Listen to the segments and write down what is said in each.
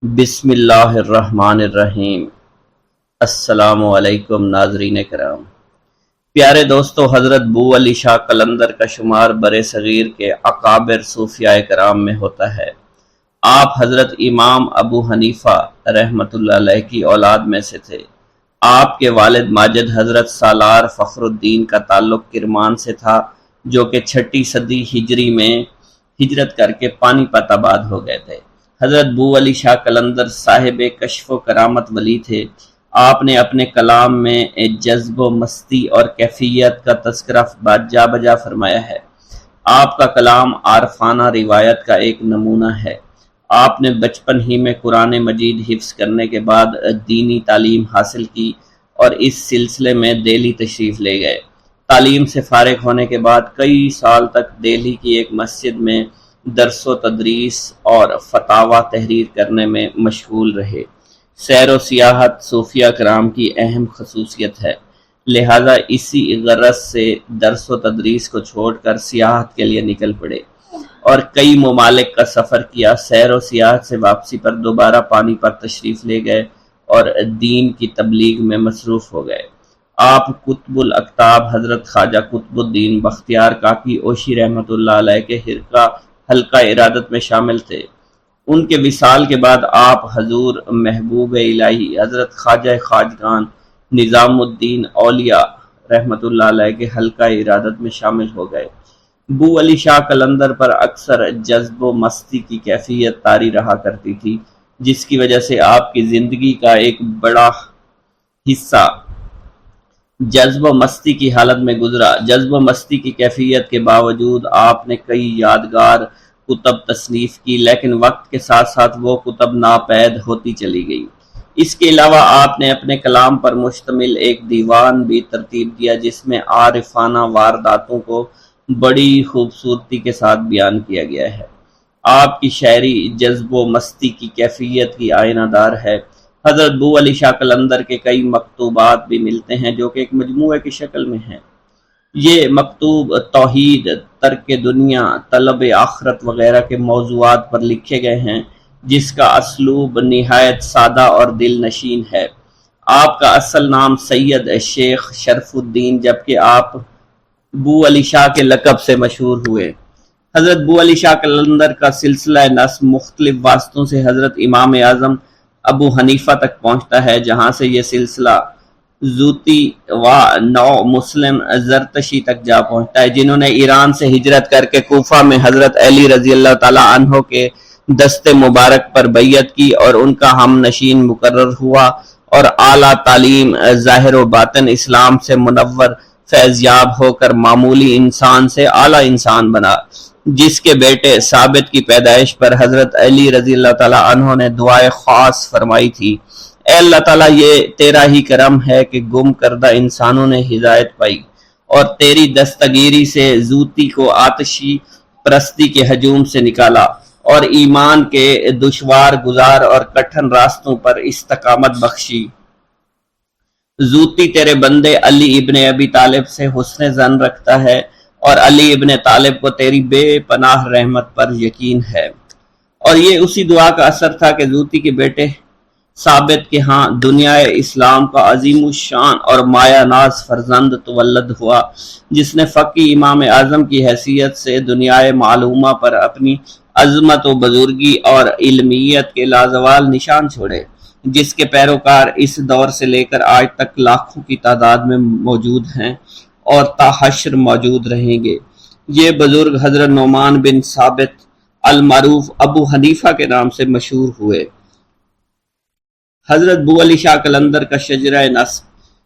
بسم اللہ الرحمن الرحیم۔ السلام علیکم ناظرین کرام۔ پیارے دوستو، حضرت بو علی شاہ قلندر کا شمار برِ صغیر کے اکابر صوفیاء کرام میں ہوتا ہے۔ آپ حضرت امام ابو حنیفہ رحمۃ اللہ علیہ کی اولاد میں سے تھے۔ آپ کے والد ماجد حضرت سالار فخر الدین کا تعلق کرمان سے تھا، جو کہ 6 صدی ہجری میں ہجرت کر کے پانی پت آباد ہو گئے تھے۔ حضرت بو علی شاہ قلندر صاحب کشف و کرامت ولی تھے۔ آپ نے اپنے کلام میں جذب و مستی اور کیفیت کا تذکرہ جا بجا فرمایا ہے۔ آپ کا کلام عارفانہ روایت کا ایک نمونہ ہے۔ آپ نے بچپن ہی میں قرآن مجید حفظ کرنے کے بعد دینی تعلیم حاصل کی اور اس سلسلے میں دہلی تشریف لے گئے۔ تعلیم سے فارغ ہونے کے بعد کئی سال تک دہلی کی ایک مسجد میں درس و تدریس اور فتاوی تحریر کرنے میں مشغول رہے۔ سیر و سیاحت صوفیہ کرام کی اہم خصوصیت ہے، لہذا اسی غرض سے درس و تدریس کو چھوڑ کر سیاحت کے لیے نکل پڑے اور کئی ممالک کا سفر کیا۔ سیر و سیاحت سے واپسی پر دوبارہ پانی پت تشریف لے گئے اور دین کی تبلیغ میں مصروف ہو گئے۔ آپ قطب الاقطاب حضرت خواجہ قطب الدین بختیار کاکی اوشی رحمۃ اللہ علیہ کے حلقہ ارادت میں شامل تھے۔ ان کے وصال کے بعد آپ حضور محبوب الہی حضرت خواجہ خواجگان نظام الدین اولیاء رحمۃ اللہ علیہ کے حلقہ ارادت میں شامل ہو گئے۔ بو علی شاہ قلندر پر اکثر جذب و مستی کی کیفیت طاری رہا کرتی تھی، جس کی وجہ سے آپ کی زندگی کا ایک بڑا حصہ جذب و مستی کی حالت میں گزرا۔ جذب و مستی کی کیفیت کے باوجود آپ نے کئی یادگار کتب تصنیف کی، لیکن وقت کے ساتھ ساتھ وہ کتب ناپید ہوتی چلی گئی۔ اس کے علاوہ آپ نے اپنے کلام پر مشتمل ایک دیوان بھی ترتیب دیا، جس میں عارفانہ وارداتوں کو بڑی خوبصورتی کے ساتھ بیان کیا گیا ہے۔ آپ کی شاعری جذب و مستی کی کیفیت کی آئینہ دار ہے۔ حضرت بو علی شاہ قلندر کے کئی مکتوبات بھی ملتے ہیں، جو کہ ایک مجموعے کی شکل میں ہیں۔ یہ مکتوب توحید، ترک دنیا، طلب آخرت وغیرہ کے موضوعات پر لکھے گئے ہیں، جس کا اسلوب نہایت سادہ اور دل نشین ہے۔ آپ کا اصل نام سید شیخ شرف الدین، جبکہ آپ بو علی شاہ کے لقب سے مشہور ہوئے۔ حضرت بو علی شاہ قلندر کا سلسلہ نسب مختلف واسطوں سے حضرت امام اعظم ابو حنیفہ تک پہنچتا ہے، جہاں سے یہ سلسلہ زوتی و نو مسلم زرتشی تک جا پہنچتا ہے، جنہوں نے ایران سے ہجرت کر کے کوفہ میں حضرت علی رضی اللہ تعالی عنہ کے دست مبارک پر بیعت کی اور ان کا ہم نشین مقرر ہوا اور اعلیٰ تعلیم ظاہر و باطن اسلام سے منور فیض یاب ہو کر معمولی انسان سے اعلیٰ انسان بنا، جس کے بیٹے ثابت کی پیدائش پر حضرت علی رضی اللہ تعالیٰ عنہ نے دعائے خاص فرمائی تھی: اے اللہ تعالیٰ، یہ تیرا ہی کرم ہے کہ گم کردہ انسانوں نے ہدایت پائی اور تیری دستگیری سے زوتی کو آتشی پرستی کے ہجوم سے نکالا اور ایمان کے دشوار گزار اور کٹھن راستوں پر استقامت بخشی۔ زوتی تیرے بندے علی ابن ابی طالب سے حسن ظن رکھتا ہے اور علی ابن طالب کو تیری بے پناہ رحمت پر یقین ہے۔ اور یہ اسی دعا کا اثر تھا کہ زوتی کے بیٹے ثابت کے ہاں دنیا اسلام کا عظیم الشان اور مایہ ناز فرزند تولد ہوا، جس نے فقی امام اعظم کی حیثیت سے دنیا معلومہ پر اپنی عظمت و بزرگی اور علمیت کے لازوال نشان چھوڑے، جس کے پیروکار اس دور سے لے کر آج تک لاکھوں کی تعداد میں موجود ہیں اور تا حشر موجود رہیں گے۔ یہ بزرگ حضرت نعمان بن ثابت المعروف ابو حنیفہ کے نام سے مشہور ہوئے۔ حضرت بو علی شاہ قلندر کا شجرہ نسب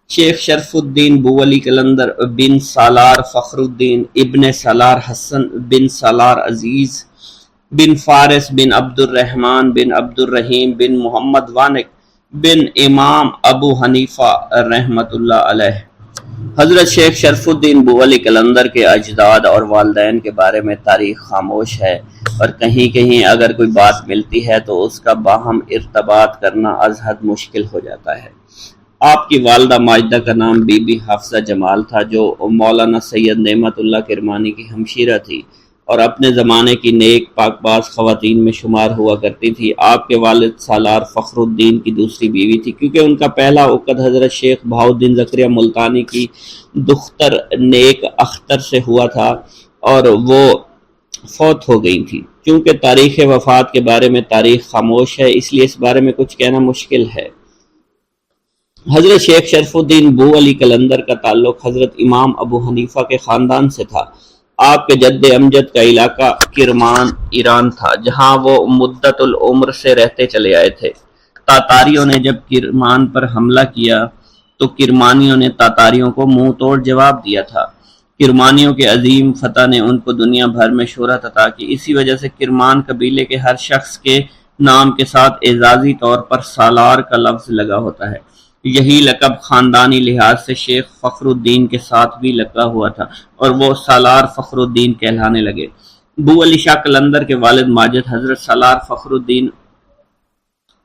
شیخ شرف الدین بو علی قلندر بن سالار فخر الدین ابن سالار حسن بن سالار عزیز بن فارس بن عبد الرحمن بن عبد الرحیم بن محمد وانق بن امام ابو حنیفہ رحمۃ اللہ علیہ۔ حضرت شیخ شرف الدین بو علی قلندر کے اجداد اور والدین کے بارے میں تاریخ خاموش ہے، اور کہیں کہیں اگر کوئی بات ملتی ہے تو اس کا باہم ارتباط کرنا از حد مشکل ہو جاتا ہے۔ آپ کی والدہ ماجدہ کا نام بی بی حافظہ جمال تھا، جو مولانا سید نعمت اللہ کرمانی کی ہمشیرہ تھی۔ اور اپنے زمانے کی نیک پاک باز خواتین میں شمار ہوا کرتی تھی۔ آپ کے والد سالار فخر الدین کی دوسری بیوی تھی، کیونکہ ان کا پہلا عقد حضرت شیخ بہاؤالدین زکریا ملتانی کی دختر نیک اختر سے ہوا تھا اور وہ فوت ہو گئی تھی۔ چونکہ تاریخ وفات کے بارے میں تاریخ خاموش ہے، اس لیے اس بارے میں کچھ کہنا مشکل ہے۔ حضرت شیخ شرف الدین بو علی قلندر کا تعلق حضرت امام ابو حنیفہ کے خاندان سے تھا۔ آپ کے جد امجد کا علاقہ کرمان ایران تھا، جہاں وہ مدت العمر سے رہتے چلے آئے تھے۔ تاتاریوں نے جب کرمان پر حملہ کیا تو کرمانیوں نے تاتاریوں کو منہ توڑ جواب دیا تھا۔ کرمانیوں کے عظیم فتح نے ان کو دنیا بھر میں شہرت عطا کی۔ اسی وجہ سے کرمان قبیلے کے ہر شخص کے نام کے ساتھ اعزازی طور پر سالار کا لفظ لگا ہوتا ہے۔ یہی لقب خاندانی لحاظ سے شیخ فخر الدین کے ساتھ بھی لگا ہوا تھا اور وہ سالار فخر الدین کہلانے لگے۔ بو علی شاہ قلندر کے والد ماجد حضرت سالار فخر الدین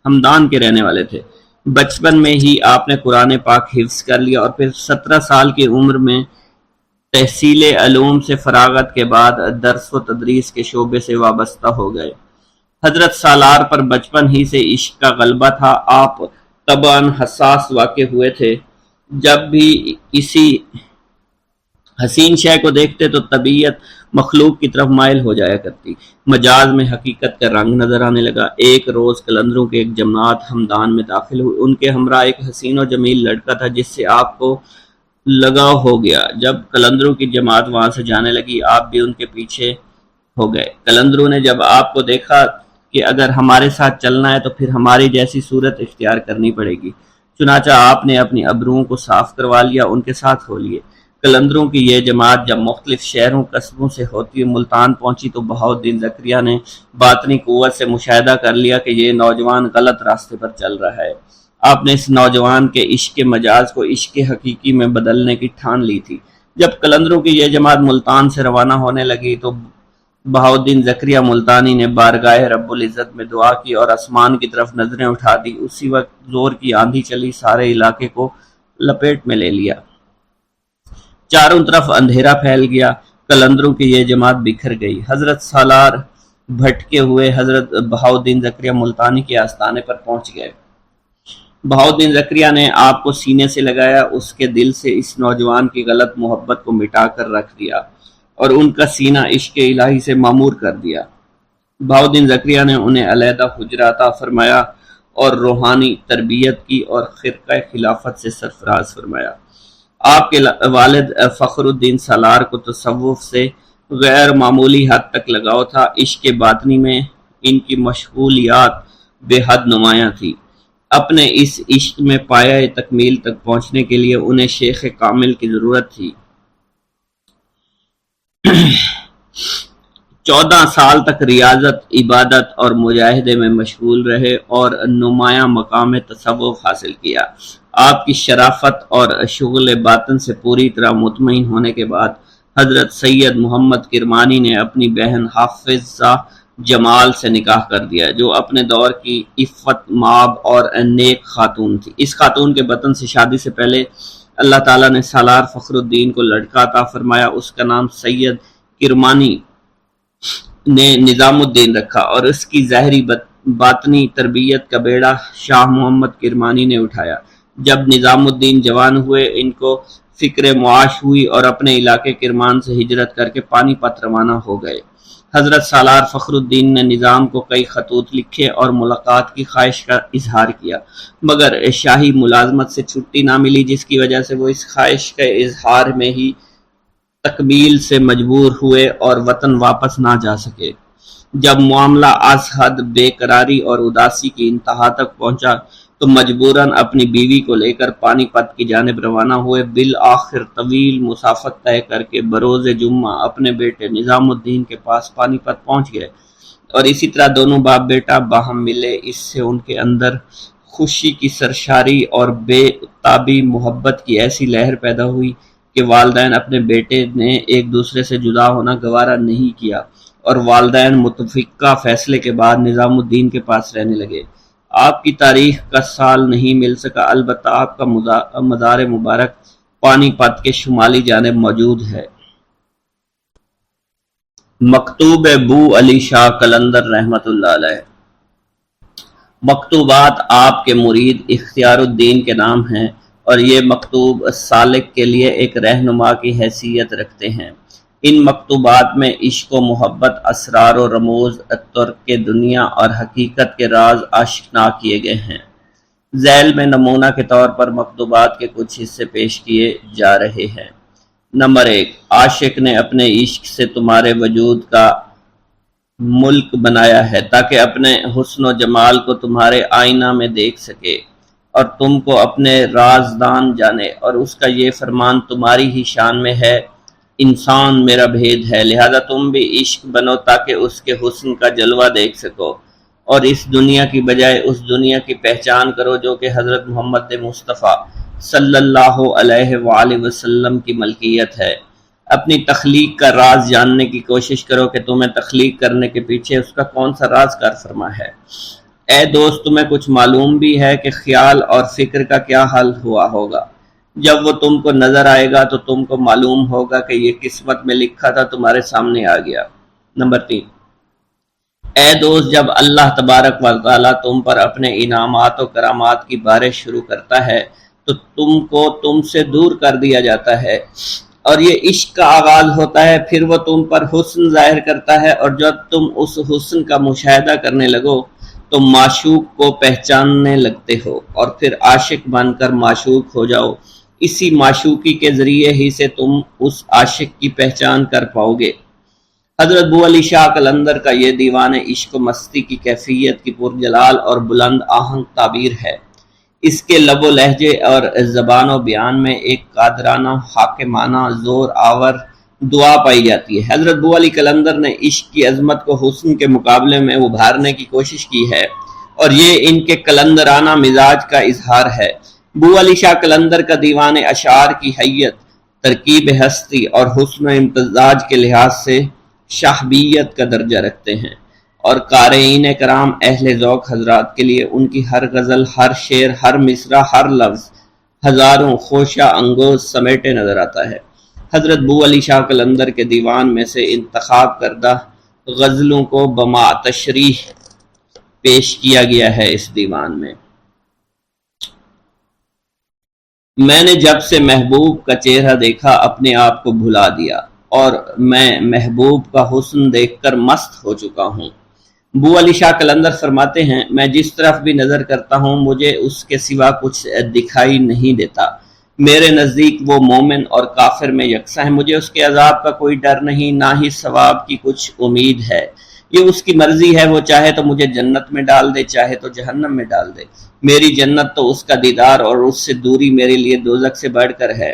ہمدان کے رہنے والے تھے۔ بچپن میں ہی آپ نے قرآن پاک حفظ کر لیا اور پھر 17 سال کی عمر میں تحصیل علوم سے فراغت کے بعد درس و تدریس کے شعبے سے وابستہ ہو گئے۔ حضرت سالار پر بچپن ہی سے عشق کا غلبہ تھا۔ آپ طبعاً حساس واقع ہوئے تھے۔ جب بھی کسی حسین شے کو دیکھتے تو طبیعت مخلوق کی طرف مائل ہو جایا کرتی۔ مجاز میں حقیقت کا رنگ نظر آنے لگا۔ ایک روز قلندروں کے ایک جماعت ہمدان میں داخل ہوئی۔ ان کے ہمراہ ایک حسین و جمیل لڑکا تھا جس سے آپ کو لگاؤ ہو گیا۔ جب قلندروں کی جماعت وہاں سے جانے لگی، آپ بھی ان کے پیچھے ہو گئے۔ قلندروں نے جب آپ کو دیکھا کہ اگر ہمارے ساتھ چلنا ہے تو پھر ہماری جیسی صورت اختیار کرنی پڑے گی، چنانچہ آپ نے اپنی ابروؤں کو صاف کروا لیا، ان کے ساتھ ہو لیے۔ قلندروں کی یہ جماعت جب مختلف شہروں قصبوں سے ہوتی ہوئی ملتان پہنچی تو بہاؤالدین زکریا نے باطنی قوت سے مشاہدہ کر لیا کہ یہ نوجوان غلط راستے پر چل رہا ہے۔ آپ نے اس نوجوان کے عشق مجاز کو عشق حقیقی میں بدلنے کی ٹھان لی تھی۔ جب قلندروں کی یہ جماعت ملتان سے روانہ ہونے لگی تو بہاؤالدین زکریا ملتانی نے بارگاہ رب العزت میں دعا کی اور آسمان کی طرف نظریں اٹھا دی۔ اسی وقت زور کی آندھی چلی، سارے علاقے کو لپیٹ میں لے لیا۔ چاروں طرف اندھیرا پھیل گیا۔ قلندروں کی یہ جماعت بکھر گئی۔ حضرت سالار بھٹکے ہوئے حضرت بہاؤالدین زکریا ملتانی کے آستانے پر پہنچ گئے۔ بہاؤالدین زکریا نے آپ کو سینے سے لگایا، اس کے دل سے اس نوجوان کی غلط محبت کو مٹا کر رکھ دیا اور ان کا سینہ عشق الہی سے معمور کر دیا۔ بہاؤالدین زکریا نے انہیں علیحدہ حجرہ عطا فرمایا اور روحانی تربیت کی اور خرقہ خلافت سے سرفراز فرمایا۔ آپ کے والد فخر الدین سالار کو تصوف سے غیر معمولی حد تک لگاؤ تھا۔ عشق باطنی میں ان کی مشغولیات بے حد نمایاں تھی۔ اپنے اس عشق میں پایہ تکمیل تک پہنچنے کے لیے انہیں شیخ کامل کی ضرورت تھی۔ 14 سال تک ریاضت، عبادت اور مجاہدے میں مشغول رہے اور نمایاں مقام تصوف حاصل کیا۔ آپ کی شرافت اور شغل باطن سے پوری طرح مطمئن ہونے کے بعد حضرت سید محمد کرمانی نے اپنی بہن حافظہ جمال سے نکاح کر دیا، جو اپنے دور کی عفت مآب اور نیک خاتون تھی۔ اس خاتون کے وطن سے شادی سے پہلے اللہ تعالیٰ نے سالار فخر الدین کو لڑکا عطا فرمایا۔ اس کا نام سید کرمانی نے نظام الدین رکھا اور اس کی ظاہری باطنی تربیت کا بیڑا شاہ محمد کرمانی نے اٹھایا۔ جب نظام الدین جوان ہوئے، ان کو فکر معاش ہوئی اور اپنے علاقے کرمان سے ہجرت کر کے پانی پت روانہ ہو گئے۔ حضرت سالار فخر الدین نے نظام کو کئی خطوط لکھے اور ملاقات کی خواہش کا اظہار کیا، مگر شاہی ملازمت سے چھٹی نہ ملی، جس کی وجہ سے وہ اس خواہش کے اظہار میں ہی تکمیل سے مجبور ہوئے اور وطن واپس نہ جا سکے۔ جب معاملہ از حد بے قراری اور اداسی کی انتہا تک پہنچا تو مجبوراً اپنی بیوی کو لے کر پانی پت کی جانب روانہ ہوئے۔ بالآخر طویل مسافت طے کر کے بروز جمعہ اپنے بیٹے نظام الدین کے پاس پانی پت پہنچ گئے اور اسی طرح دونوں باپ بیٹا باہم ملے۔ اس سے ان کے اندر خوشی کی سرشاری اور بے تابی محبت کی ایسی لہر پیدا ہوئی کہ والدین اپنے بیٹے نے ایک دوسرے سے جدا ہونا گوارا نہیں کیا اور والدین متفقہ فیصلے کے بعد نظام الدین کے پاس رہنے لگے۔ آپ کی تاریخ کا سال نہیں مل سکا، البتہ آپ کا مزار مبارک پانی پت کے شمالی جانب موجود ہے۔ مکتوب بو علی شاہ قلندر رحمۃ اللہ علیہ۔ مکتوبات آپ کے مرید اختیار الدین کے نام ہیں، اور یہ مکتوب سالک کے لیے ایک رہنما کی حیثیت رکھتے ہیں۔ ان مکتوبات میں عشق و محبت، اسرار و رموز، ترک دنیا اور حقیقت کے راز آشکار کیے گئے ہیں۔ ذیل میں نمونہ کے طور پر مکتوبات کے کچھ حصے پیش کیے جا رہے ہیں۔ نمبر 1، عاشق نے اپنے عشق سے تمہارے وجود کا ملک بنایا ہے تاکہ اپنے حسن و جمال کو تمہارے آئینہ میں دیکھ سکے اور تم کو اپنے رازدان جانے، اور اس کا یہ فرمان تمہاری ہی شان میں ہے، انسان میرا بھید ہے، لہذا تم بھی عشق بنو تاکہ اس کے حسن کا جلوہ دیکھ سکو اور اس دنیا کی بجائے اس دنیا کی پہچان کرو جو کہ حضرت محمد مصطفیٰ صلی اللہ علیہ وآلہ وسلم کی ملکیت ہے۔ اپنی تخلیق کا راز جاننے کی کوشش کرو کہ تمہیں تخلیق کرنے کے پیچھے اس کا کون سا راز کار فرما ہے۔ اے دوست، تمہیں کچھ معلوم بھی ہے کہ خیال اور فکر کا کیا حل ہوا ہوگا؟ جب وہ تم کو نظر آئے گا تو تم کو معلوم ہوگا کہ یہ قسمت میں لکھا تھا تمہارے سامنے آ گیا۔ نمبر 3، اے دوست، جب اللہ تبارک و تعالیٰ تم پر اپنے انعامات و کرامات کی بارش شروع کرتا ہے تو تم کو تم سے دور کر دیا جاتا ہے اور یہ عشق کا آغاز ہوتا ہے۔ پھر وہ تم پر حسن ظاہر کرتا ہے، اور جب تم اس حسن کا مشاہدہ کرنے لگو تو معشوق کو پہچاننے لگتے ہو، اور پھر عاشق بن کر معشوق ہو جاؤ۔ اسی معشوقی کے ذریعے ہی سے تم اس عاشق کی پہچان کر پاؤ گے۔ حضرت بو علی شاہ قلندر کا یہ دیوان عشق و مستی کی کیفیت کی پرجلال اور بلند آہنگ تعبیر ہے۔ اس کے لب و لہجے اور زبان و بیان میں ایک قادرانہ، حاکمانہ، زور آور دعا پائی جاتی ہے۔ حضرت بو علی قلندر نے عشق کی عظمت کو حسن کے مقابلے میں ابھارنے کی کوشش کی ہے، اور یہ ان کے قلندرانہ مزاج کا اظہار ہے۔ بو علی شاہ قلندر کا دیوان اشعار کی حیت، ترکیب ہستی اور حسن و امتزاج کے لحاظ سے شاہبیت کا درجہ رکھتے ہیں، اور قارئین کرام اہل ذوق حضرات کے لیے ان کی ہر غزل، ہر شعر، ہر مصرع، ہر لفظ ہزاروں خوشہ انگوز سمیٹے نظر آتا ہے۔ حضرت بو علی شاہ قلندر کے دیوان میں سے انتخاب کردہ غزلوں کو بما تشریح پیش کیا گیا ہے۔ اس دیوان میں میں نے جب سے محبوب کا چہرہ دیکھا اپنے آپ کو بھلا دیا، اور میں محبوب کا حسن دیکھ کر مست ہو چکا ہوں۔ بو علی شاہ قلندر فرماتے ہیں، میں جس طرف بھی نظر کرتا ہوں مجھے اس کے سوا کچھ دکھائی نہیں دیتا۔ میرے نزدیک وہ مومن اور کافر میں یکساں ہے، مجھے اس کے عذاب کا کوئی ڈر نہیں، نہ ہی ثواب کی کچھ امید ہے۔ یہ اس کی مرضی ہے، وہ چاہے تو مجھے جنت میں ڈال دے، چاہے تو جہنم میں ڈال دے۔ میری جنت تو اس کا دیدار اور اس سے دوری میرے لیے دوزخ سے بڑھ کر ہے۔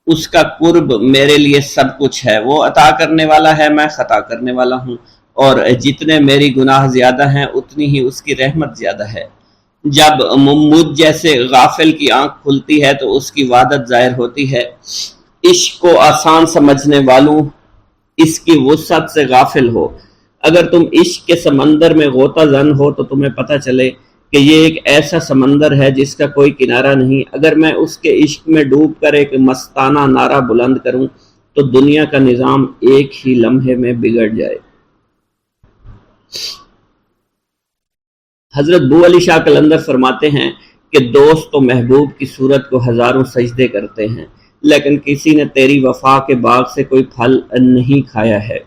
اس کا قرب میرے لیے سب کچھ ہے۔ وہ عطا کرنے والا ہے، میں خطا کرنے والا ہوں، اور جتنے میری گناہ زیادہ ہیں اتنی ہی اس کی رحمت زیادہ ہے۔ جب مجھ جیسے غافل کی آنکھ کھلتی ہے تو اس کی وحدت ظاہر ہوتی ہے۔ عشق کو آسان سمجھنے والوں اس کی وسعت سے غافل ہو۔ اگر تم عشق کے سمندر میں غوطہ زن ہو تو تمہیں پتہ چلے کہ یہ ایک ایسا سمندر ہے جس کا کوئی کنارہ نہیں۔ اگر میں اس کے عشق میں ڈوب کر ایک مستانہ نعرہ بلند کروں تو دنیا کا نظام ایک ہی لمحے میں بگڑ جائے۔ حضرت بو علی شاہ قلندر فرماتے ہیں کہ دوست تو محبوب کی صورت کو ہزاروں سجدے کرتے ہیں، لیکن کسی نے تیری وفا کے باغ سے کوئی پھل نہیں کھایا ہے۔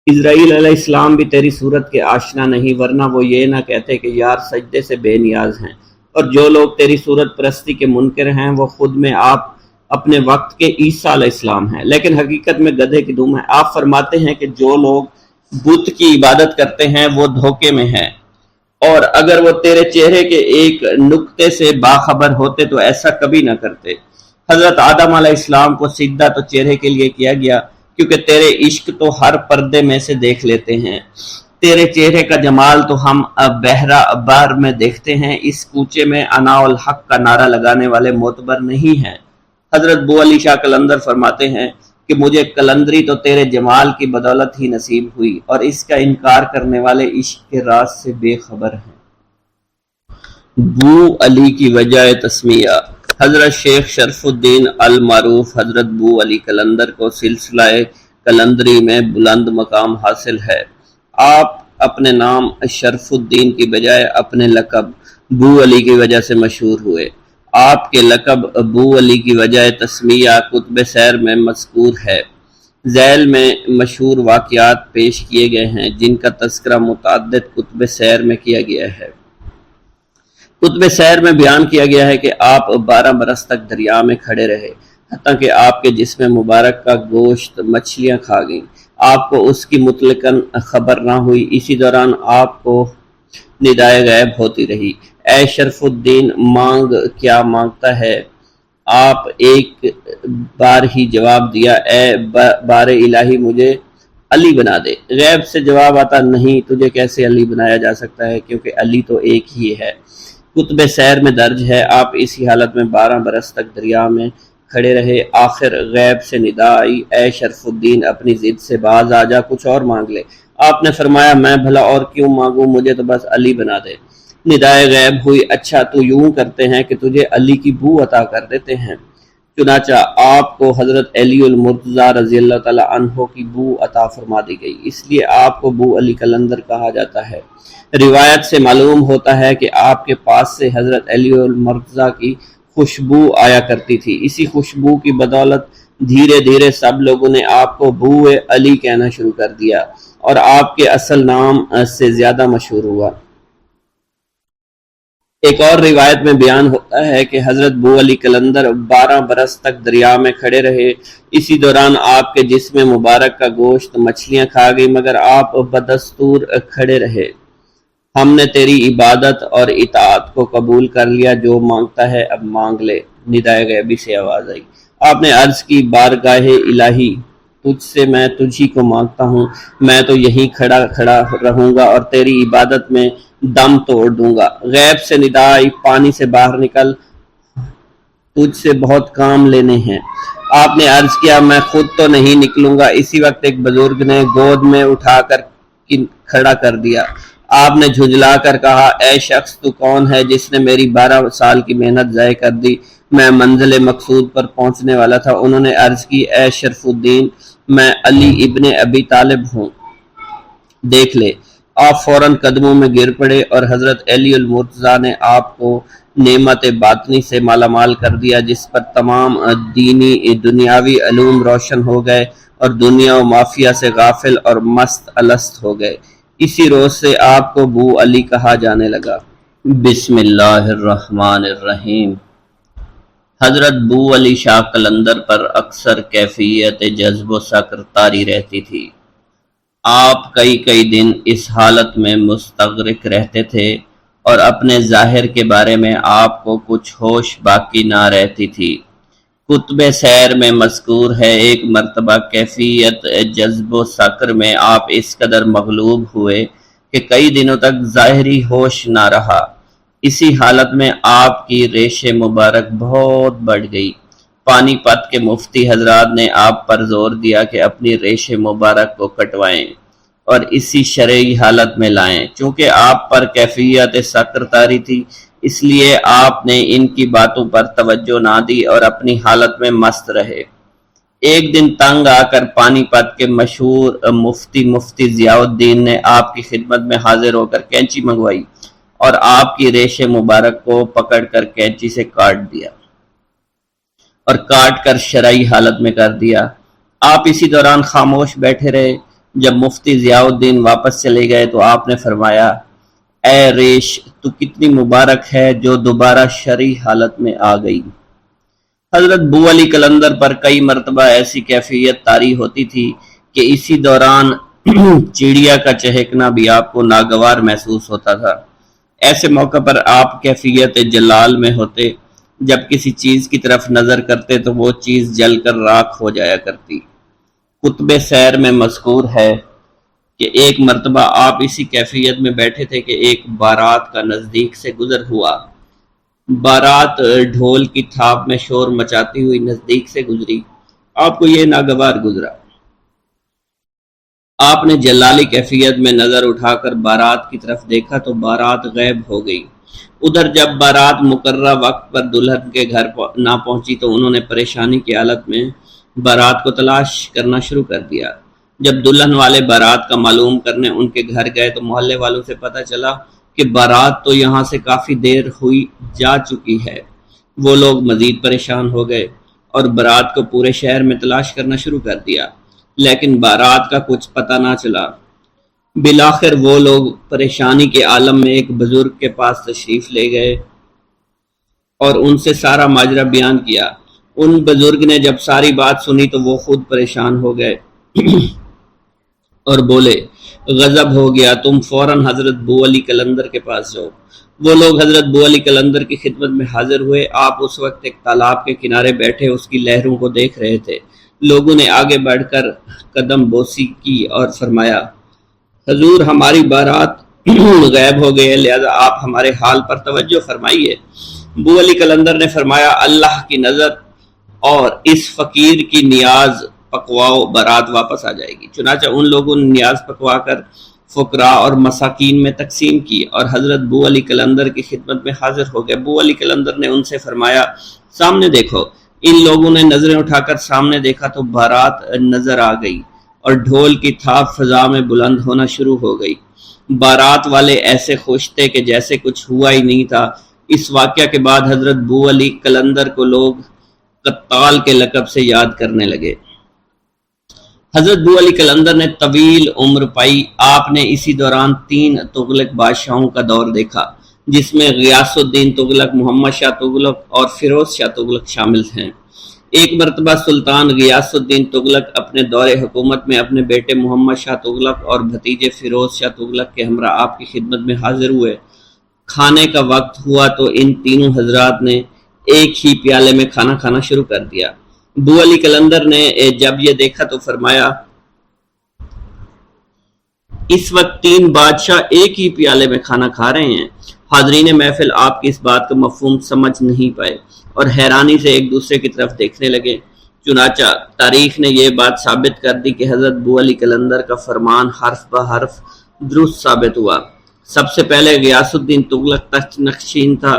اسرائیل علیہ السلام بھی تیری صورت کے آشنا نہیں، ورنہ وہ یہ نہ کہتے کہ یار سجدے سے بے نیاز ہیں۔ اور جو لوگ تیری صورت پرستی کے منکر ہیں وہ خود میں آپ اپنے وقت کے عیسیٰ علیہ السلام ہیں، لیکن حقیقت میں گدھے کی دم ہے۔ آپ فرماتے ہیں کہ جو لوگ بت کی عبادت کرتے ہیں وہ دھوکے میں ہیں، اور اگر وہ تیرے چہرے کے ایک نقطے سے باخبر ہوتے تو ایسا کبھی نہ کرتے۔ حضرت آدم علیہ السلام کو سجدہ تو چہرے کے لیے کیا گیا کیونکہ تیرے عشق تو ہر پردے میں سے دیکھ لیتے ہیں۔ تیرے چہرے کا جمال تو ہم بہرہ بار میں دیکھتے ہیں۔ اس کوچے میں انا الحق کا نعرہ لگانے والے معتبر نہیں ہیں۔ حضرت بو علی شاہ قلندر فرماتے ہیں کہ مجھے قلندری تو تیرے جمال کی بدولت ہی نصیب ہوئی، اور اس کا انکار کرنے والے عشق کے راز سے بے خبر ہیں۔ بو علی کی وجہ تسمیہ۔ حضرت شیخ شرف الدین المعروف حضرت بو علی قلندر کو سلسلہ کلندری میں بلند مقام حاصل ہے۔ آپ اپنے نام شرف الدین کی بجائے اپنے لقب بو علی کی وجہ سے مشہور ہوئے۔ آپ کے لقب بو علی کی وجہ تسمیہ کتب سیر میں مذکور ہے۔ ذیل میں مشہور واقعات پیش کیے گئے ہیں جن کا تذکرہ متعدد کتب سیر میں کیا گیا ہے۔ کتب سیر میں بیان کیا گیا ہے کہ آپ 12 برس تک دریا میں کھڑے رہے، حتیٰ کہ آپ کے جسم مبارک کا گوشت مچھلیاں کھا گئیں۔ آپ کو اس کی مطلقاً خبر نہ ہوئی۔ اسی دوران آپ کو ندائے غیب ہوتی رہی، اے شرف الدین مانگ کیا مانگتا ہے؟ آپ ایک بار ہی جواب دیا، اے بار الہی مجھے علی بنا دے۔ غیب سے جواب آتا، نہیں، تجھے کیسے علی بنایا جا سکتا ہے، کیونکہ علی تو ایک ہی ہے۔ کتب سیر میں درج ہے آپ اسی حالت میں 12 برس تک دریا میں کھڑے رہے۔ آخر غیب سے ندا آئی، اے شرف الدین اپنی ضد سے باز آ جا، کچھ اور مانگ لے۔ آپ نے فرمایا، میں بھلا اور کیوں مانگوں، مجھے تو بس علی بنا دے۔ ندائے غیب ہوئی، اچھا تو یوں کرتے ہیں کہ تجھے علی کی بو عطا کر دیتے ہیں۔ چنانچہ آپ کو حضرت علی المرتضیٰ رضی اللہ تعالی عنہ کی بو عطا فرما دی گئی، اس لیے آپ کو بو علی قلندر کہا جاتا ہے۔ روایت سے معلوم ہوتا ہے کہ آپ کے پاس سے حضرت علی المرتضیٰ کی خوشبو آیا کرتی تھی۔ اسی خوشبو کی بدولت دھیرے دھیرے سب لوگوں نے آپ کو بو علی کہنا شروع کر دیا اور آپ کے اصل نام سے زیادہ مشہور ہوا۔ ایک اور روایت میں بیان ہوتا ہے کہ حضرت بو علی قلندر 12 برس تک دریا میں کھڑے رہے۔ اسی دوران آپ کے جسم مبارک کا گوشت مچھلیاں کھا گئی، مگر آپ بدستور کھڑے رہے۔ ہم نے تیری عبادت اور اطاعت کو قبول کر لیا، جو مانگتا ہے اب مانگ لے۔ ندائے غیبی سے آواز آئی۔ آپ نے عرض کی، بارگاہ الہی، تجھ سے میں تجھی کو مانگتا ہوں، میں تو یہیں کھڑا رہوں گا اور تیری عبادت میں دم توڑ دوں گا۔ غیب سے ندا آئی، پانی سے باہر نکل، تجھ سے بہت کام لینے ہیں۔ آپ نے عرض کیا، میں خود تو نہیں نکلوں گا۔ اسی وقت ایک بزرگ نے گود میں اٹھا کر کھڑا کر دیا۔ آپ نے جھنجلا کر کہا، اے شخص تو کون ہے جس نے میری 12 سال کی محنت ضائع کر دی؟ میں منزل مقصود پر پہنچنے والا تھا۔ انہوں نے عرض کی، اے شرف الدین میں علی ابن ابی طالب ہوں، دیکھ لے۔ آپ فوراً قدموں میں گر پڑے اور حضرت علی المرتضیٰ نے آپ کو نعمت باطنی سے مالا مال کر دیا، جس پر تمام دینی دنیاوی علوم روشن ہو گئے اور دنیا و مافیہ سے غافل اور مست الست ہو گئے۔ اسی روز سے آپ کو بو علی کہا جانے لگا۔ بسم اللہ الرحمن الرحیم۔ حضرت بو علی شاہ قلندر پر اکثر کیفیت جذب و سکر طاری رہتی تھی۔ آپ کئی دن اس حالت میں مستغرق رہتے تھے اور اپنے ظاہر کے بارے میں آپ کو کچھ ہوش باقی نہ رہتی تھی۔ کتب سیر میں مذکور ہے، ایک مرتبہ کیفیت جذب و سکر میں آپ اس قدر مغلوب ہوئے کہ کئی دنوں تک ظاہری ہوش نہ رہا۔ اسی حالت میں آپ کی ریش مبارک بہت بڑھ گئی۔ پانی پت کے مفتی حضرات نے آپ پر زور دیا کہ اپنی ریش مبارک کو کٹوائیں اور اسی شرعی حالت میں لائیں۔ چونکہ آپ پر کیفیت سکر طاری تھی، اس لیے آپ نے ان کی باتوں پر توجہ نہ دی اور اپنی حالت میں مست رہے۔ ایک دن تنگ آ کر پانی پت کے مشہور مفتی ضیاء الدین نے آپ کی خدمت میں حاضر ہو کر کینچی منگوائی اور آپ کی ریش مبارک کو پکڑ کر کینچی سے کاٹ دیا اور کاٹ کر شرعی حالت میں کر دیا۔ آپ اسی دوران خاموش بیٹھے رہے۔ جب مفتی ضیاء الدین واپس چلے گئے تو آپ نے فرمایا، اے ریش، تو کتنی مبارک ہے جو دوبارہ شرعی حالت میں آ گئی۔ حضرت بو علی قلندر پر کئی مرتبہ ایسی کیفیت طاری ہوتی تھی کہ اسی دوران چڑیا کا چہکنا بھی آپ کو ناگوار محسوس ہوتا تھا۔ ایسے موقع پر آپ کیفیت جلال میں ہوتے، جب کسی چیز کی طرف نظر کرتے تو وہ چیز جل کر راکھ ہو جایا کرتی۔ کتب سیر میں مذکور ہے کہ ایک مرتبہ آپ اسی کیفیت میں بیٹھے تھے کہ ایک بارات کا نزدیک سے گزر ہوا۔ بارات ڈھول کی تھاپ میں شور مچاتی ہوئی نزدیک سے گزری۔ آپ کو یہ ناگوار گزرا۔ آپ نے جلالی کیفیت میں نظر اٹھا کر بارات کی طرف دیکھا تو بارات غائب ہو گئی۔ ادھر جب بارات مقررہ وقت پر دلہن کے گھر نہ پہنچی تو انہوں نے پریشانی کی حالت میں بارات کو تلاش کرنا شروع کر دیا۔ جب دلہن والے بارات کا معلوم کرنے ان کے گھر گئے تو محلے والوں سے پتہ چلا کہ بارات تو یہاں سے کافی دیر ہوئی جا چکی ہے۔ وہ لوگ مزید پریشان ہو گئے اور بارات کو پورے شہر میں تلاش کرنا شروع کر دیا، لیکن بارات کا کچھ پتہ نہ چلا۔ بالآخر وہ لوگ پریشانی کے عالم میں ایک بزرگ کے پاس تشریف لے گئے اور ان سے سارا ماجرا بیان کیا۔ ان بزرگ نے جب ساری بات سنی تو وہ خود پریشان ہو گئے اور بولے، غضب ہو گیا، تم فوراً حضرت بو علی قلندر کے پاس جاؤ۔ وہ لوگ حضرت بو علی قلندر کی خدمت میں حاضر ہوئے۔ آپ اس وقت ایک تالاب کے کنارے بیٹھے اس کی لہروں کو دیکھ رہے تھے۔ لوگوں نے آگے بڑھ کر قدم بوسی کی اور فرمایا، حضور ہماری بارات غائب ہو گئی ہے، لہذا آپ ہمارے حال پر توجہ فرمائیے۔ بو علی قلندر نے فرمایا، اللہ کی نظر اور اس فقیر کی نیاز پکواؤ، بارات واپس آ جائے گی۔ چنانچہ ان لوگوں نے نیاز پکوا کر فقراء اور مساکین میں تقسیم کی اور حضرت بو علی قلندر کی خدمت میں حاضر ہو گئے۔ بو علی قلندر نے ان سے فرمایا، سامنے دیکھو۔ ان لوگوں نے نظریں اٹھا کر سامنے دیکھا تو بارات نظر آ گئی اور ڈھول کی تھاپ فضا میں بلند ہونا شروع ہو گئی۔ بارات والے ایسے خوش تھے کہ جیسے کچھ ہوا ہی نہیں تھا۔ اس واقعہ کے بعد حضرت بو علی قلندر کو لوگ قتال کے لقب سے یاد کرنے لگے۔ حضرت بو علی قلندر نے طویل عمر پائی۔ آپ نے اسی دوران 3 تغلق بادشاہوں کا دور دیکھا، جس میں غیاث الدین تغلق، محمد شاہ تغلق اور فیروز شاہ تغلق شامل ہیں۔ ایک مرتبہ سلطان غیاث الدین تغلق اپنے دور حکومت میں اپنے بیٹے محمد شاہ تغلق اور بھتیجے فیروز شاہ تغلق کے ہمراہ آپ کی خدمت میں حاضر ہوئے۔ کھانے کا وقت ہوا تو ان تینوں حضرات نے ایک ہی پیالے میں کھانا کھانا شروع کر دیا۔ بو علی قلندر نے جب یہ دیکھا تو فرمایا، اس وقت 3 بادشاہ ایک ہی پیالے میں کھانا کھا رہے ہیں۔ حاضرین محفل آپ کی اس بات کا مفہوم سمجھ نہیں پائے اور حیرانی سے ایک دوسرے کی طرف دیکھنے لگے۔ چنانچہ تاریخ نے یہ بات ثابت کر دی کہ حضرت بو علی قلندر کا فرمان حرف بہ حرف درست ثابت ہوا۔ سب سے پہلے غیاث الدین تغلق تخت نشین تھا۔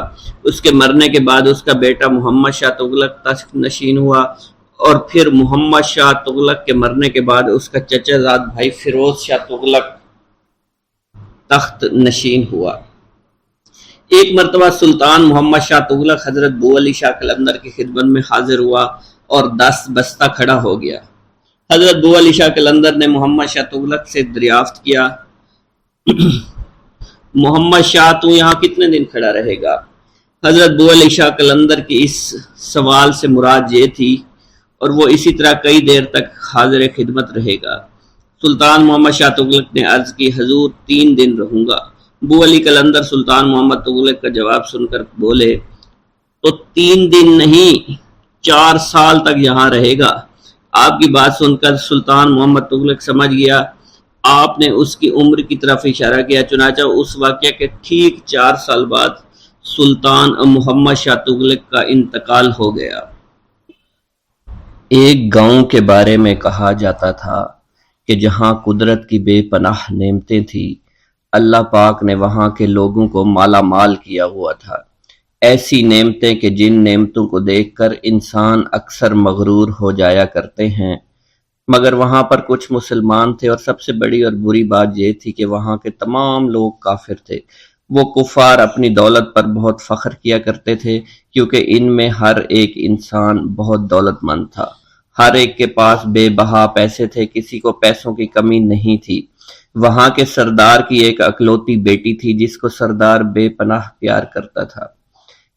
اس کے مرنے کے بعد اس کا بیٹا محمد شاہ تغلق تخت نشین ہوا اور پھر محمد شاہ تغلق کے مرنے کے بعد اس کا چچا زاد بھائی فیروز شاہ تغلق تخت نشین ہوا۔ ایک مرتبہ سلطان محمد شاہ تغلق حضرت بو علی شاہ قلندر کی خدمت میں حاضر ہوا اور دست بستہ کھڑا ہو گیا۔ حضرت بو علی شاہ قلندر نے محمد شاہ تغلق سے دریافت کیا، محمد شاہ تو یہاں کتنے دن کھڑا رہے گا؟ حضرت بو علی شاہ قلندر کی اس سوال سے مراد یہ تھی اور وہ اسی طرح کئی دیر تک حاضر خدمت رہے گا۔ سلطان محمد شاہ تغلق نے عرض کی، حضور 3 دن رہوں گا۔ بو علی قلندر سلطان محمد تغلق کا جواب سن کر بولے، تو 3 دن نہیں 4 سال تک یہاں رہے گا۔ آپ کی بات سن کر سلطان محمد تغلق سمجھ گیا۔ آپ نے اس کی عمر کی طرف اشارہ کیا۔ چنانچہ اس واقعہ کے ٹھیک 4 سال بعد سلطان محمد شاہ تغلق کا انتقال ہو گیا۔ ایک گاؤں کے بارے میں کہا جاتا تھا کہ جہاں قدرت کی بے پناہ نعمتیں تھیں، اللہ پاک نے وہاں کے لوگوں کو مالا مال کیا ہوا تھا۔ ایسی نعمتیں کہ جن نعمتوں کو دیکھ کر انسان اکثر مغرور ہو جایا کرتے ہیں، مگر وہاں پر کچھ مسلمان تھے اور سب سے بڑی اور بری بات یہ تھی کہ وہاں کے تمام لوگ کافر تھے۔ وہ کفار اپنی دولت پر بہت فخر کیا کرتے تھے، کیونکہ ان میں ہر ایک انسان بہت دولت مند تھا۔ ہر ایک کے پاس بے بہا پیسے تھے، کسی کو پیسوں کی کمی نہیں تھی۔ وہاں کے سردار کی ایک اکلوتی بیٹی تھی جس کو سردار بے پناہ پیار کرتا تھا۔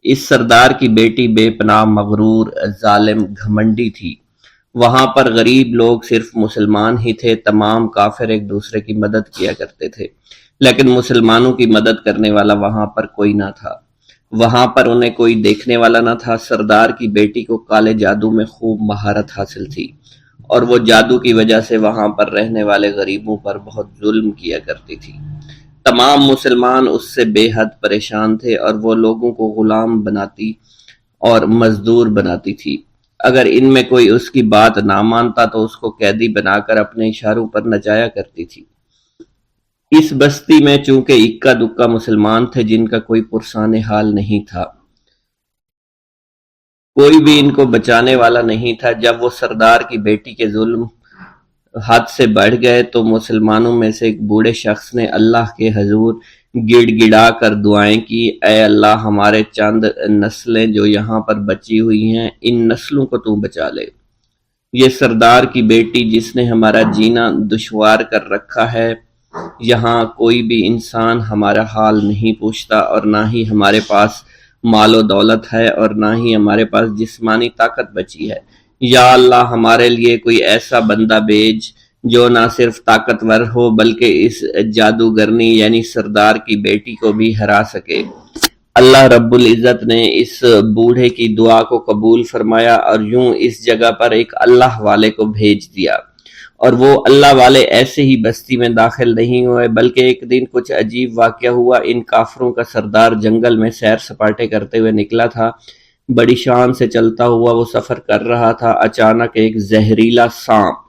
اس سردار کی بیٹی بے پناہ مغرور، ظالم، گھمنڈی تھی۔ وہاں پر غریب لوگ صرف مسلمان ہی تھے، تمام کافر ایک دوسرے کی مدد کیا کرتے تھے، لیکن مسلمانوں کی مدد کرنے والا وہاں پر کوئی نہ تھا۔ وہاں پر انہیں کوئی دیکھنے والا نہ تھا۔ سردار کی بیٹی کو کالے جادو میں خوب مہارت حاصل تھی اور وہ جادو کی وجہ سے وہاں پر رہنے والے غریبوں پر بہت ظلم کیا کرتی تھی۔ تمام مسلمان اس سے بے حد پریشان تھے اور وہ لوگوں کو غلام بناتی اور مزدور بناتی تھی۔ اگر ان میں کوئی اس کی بات نہ مانتا تو اس کو قیدی بنا کر اپنے اشاروں پر نچایا کرتی تھی۔ اس بستی میں چونکہ اکا دکا مسلمان تھے جن کا کوئی پرسان حال نہیں تھا، کوئی بھی ان کو بچانے والا نہیں تھا۔ جب وہ سردار کی بیٹی کے ظلم حد سے بڑھ گئے تو مسلمانوں میں سے ایک بوڑھے شخص نے اللہ کے حضور گڑ گڑا کر دعائیں کی، اے اللہ ہمارے چند نسلیں جو یہاں پر بچی ہوئی ہیں ان نسلوں کو تو بچا لے۔ یہ سردار کی بیٹی جس نے ہمارا جینا دشوار کر رکھا ہے، یہاں کوئی بھی انسان ہمارا حال نہیں پوچھتا، اور نہ ہی ہمارے پاس مال و دولت ہے اور نہ ہی ہمارے پاس جسمانی طاقت بچی ہے۔ یا اللہ ہمارے لیے کوئی ایسا بندہ بھیج جو نہ صرف طاقتور ہو بلکہ اس جادوگرنی یعنی سردار کی بیٹی کو بھی ہرا سکے۔ اللہ رب العزت نے اس بوڑھے کی دعا کو قبول فرمایا اور یوں اس جگہ پر ایک اللہ والے کو بھیج دیا، اور وہ اللہ والے ایسے ہی بستی میں داخل نہیں ہوئے بلکہ ایک دن کچھ عجیب واقعہ ہوا۔ ان کافروں کا سردار جنگل میں سیر سپاٹے کرتے ہوئے نکلا تھا، بڑی شان سے چلتا ہوا وہ سفر کر رہا تھا۔ اچانک ایک زہریلا سانپ